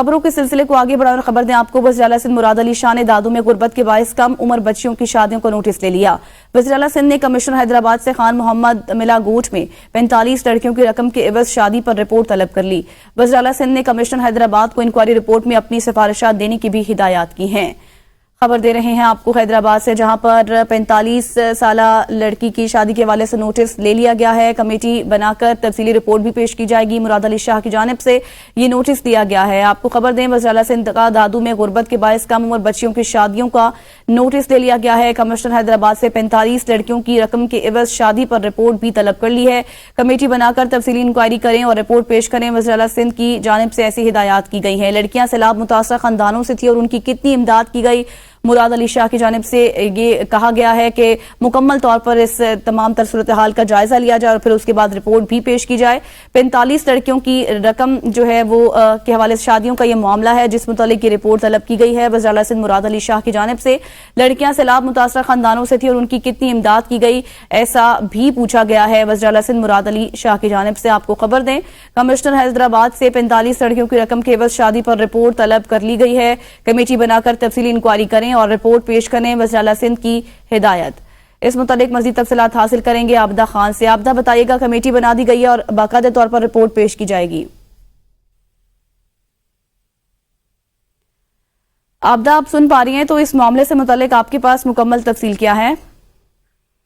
खबरों के सिलसिले को आगे बढ़ाकर खबर दें आपको। वज़ीर आला सिंध मुराद अली शाह ने दादू में गुर्बत के बायस कम उम्र बच्चियों की शादियों का नोटिस ले लिया। वज़ीर आला सिंध ने कमिश्नर हैदराबाद से खान मोहम्मद मिलागोट में 45 लड़कियों की रकम के एवज शादी पर रिपोर्ट तलब कर ली। वज़ीर आला सिंध ने कमिश्नर हैदराबाद को इंक्वायरी रिपोर्ट में अपनी सिफारिशात देने की भी हिदायत की हैं। खबर दे रहे हैं आपको हैदराबाद से, जहां पर 45 साला लड़की की शादी के हवाले से नोटिस ले लिया गया है। कमेटी बनाकर तफसीली रिपोर्ट भी पेश की जाएगी। मुराद अली शाह की जानिब से ये नोटिस दिया गया है। आपको खबर दें, वज़ीर आला सिंध का दादू में गुर्बत के बायस कम उम्र बच्चियों की शादियों का नोटिस ले लिया गया है। कमिश्नर हैदराबाद से 45 लड़कियों की रकम के एवज शादी पर रिपोर्ट भी तलब कर ली है। कमेटी बनाकर तफसीली इंक्वायरी करें और रिपोर्ट पेश करें। वज़ीर आला सिंध की जानिब से ऐसी हिदायत की गई है। लड़कियां सैलाब मुतासर खानदानों से थी और उनकी कितनी इमदाद की गई। मुराद अली शाह की जानिब से ये कहा गया है कि मुकम्मल तौर पर इस तमाम तर सूरत हाल का जायजा लिया जाए और फिर उसके बाद रिपोर्ट भी पेश की जाए। 45 लड़कियों की रकम जो है वो के हवाले से शादियों का ये मामला है जिस मुतालिक ये रिपोर्ट तलब की गई है। वज़ीर आला सिंध मुराद अली शाह की जानिब से लड़कियां सैलाब मुतासर खानदानों से थी और उनकी कितनी इमदाद की गई, ऐसा भी पूछा गया है। वज़ीर आला सिंध मुराद अली शाह की जानिब से आपको खबर दें, कमिश्नर हैदराबाद से 45 लड़कियों की रकम के एवज शादी पर रिपोर्ट तलब कर ली गई है। कमेटी बनाकर तफसीली इंक्वायरी करें और रिपोर्ट पेश करें। वज़ीर आला सिंध की हिदायत। इस मुतालिक मजीद तफसीलात हासिल करेंगे आबदा खान से। आबदा बताइएगा, कमेटी बना दी गई है और बाकायदे तौर पर रिपोर्ट पेश की जाएगी। आबदा, आप सुन पा रही हैं? तो इस मामले से मुतालिक आपके पास मुकम्मल तफसील क्या है?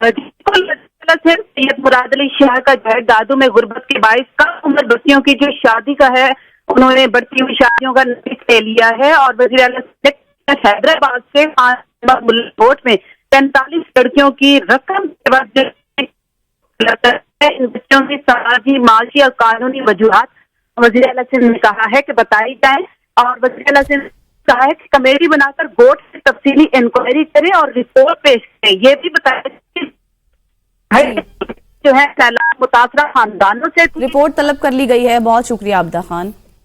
सैयद मुराद अली शाह का जो है दादू में गुर्बत के बायस कम उम्र बच्चियों की जो शादी का है, उन्होंने बढ़ती हुई शादियों का नोटिस ले लिया है और वज़ीर आला हैदराबाद से कोर्ट में 45 लड़कियों की रकम के बाद इन बच्चों की समाजी, माशी और कानूनी वजूहात वज़ीर आला सिंध ने कहा है कि बताई जाए। और वज़ीर आला सिंध ने कहा है कि कमेटी बनाकर कोर्ट से तफसीली इंक्वायरी करें और रिपोर्ट पेश करें। ये भी बताया जो है सैलाब मुतासरा खानदानों से रिपोर्ट तलब कर ली गई है। बहुत शुक्रिया आबदा खान।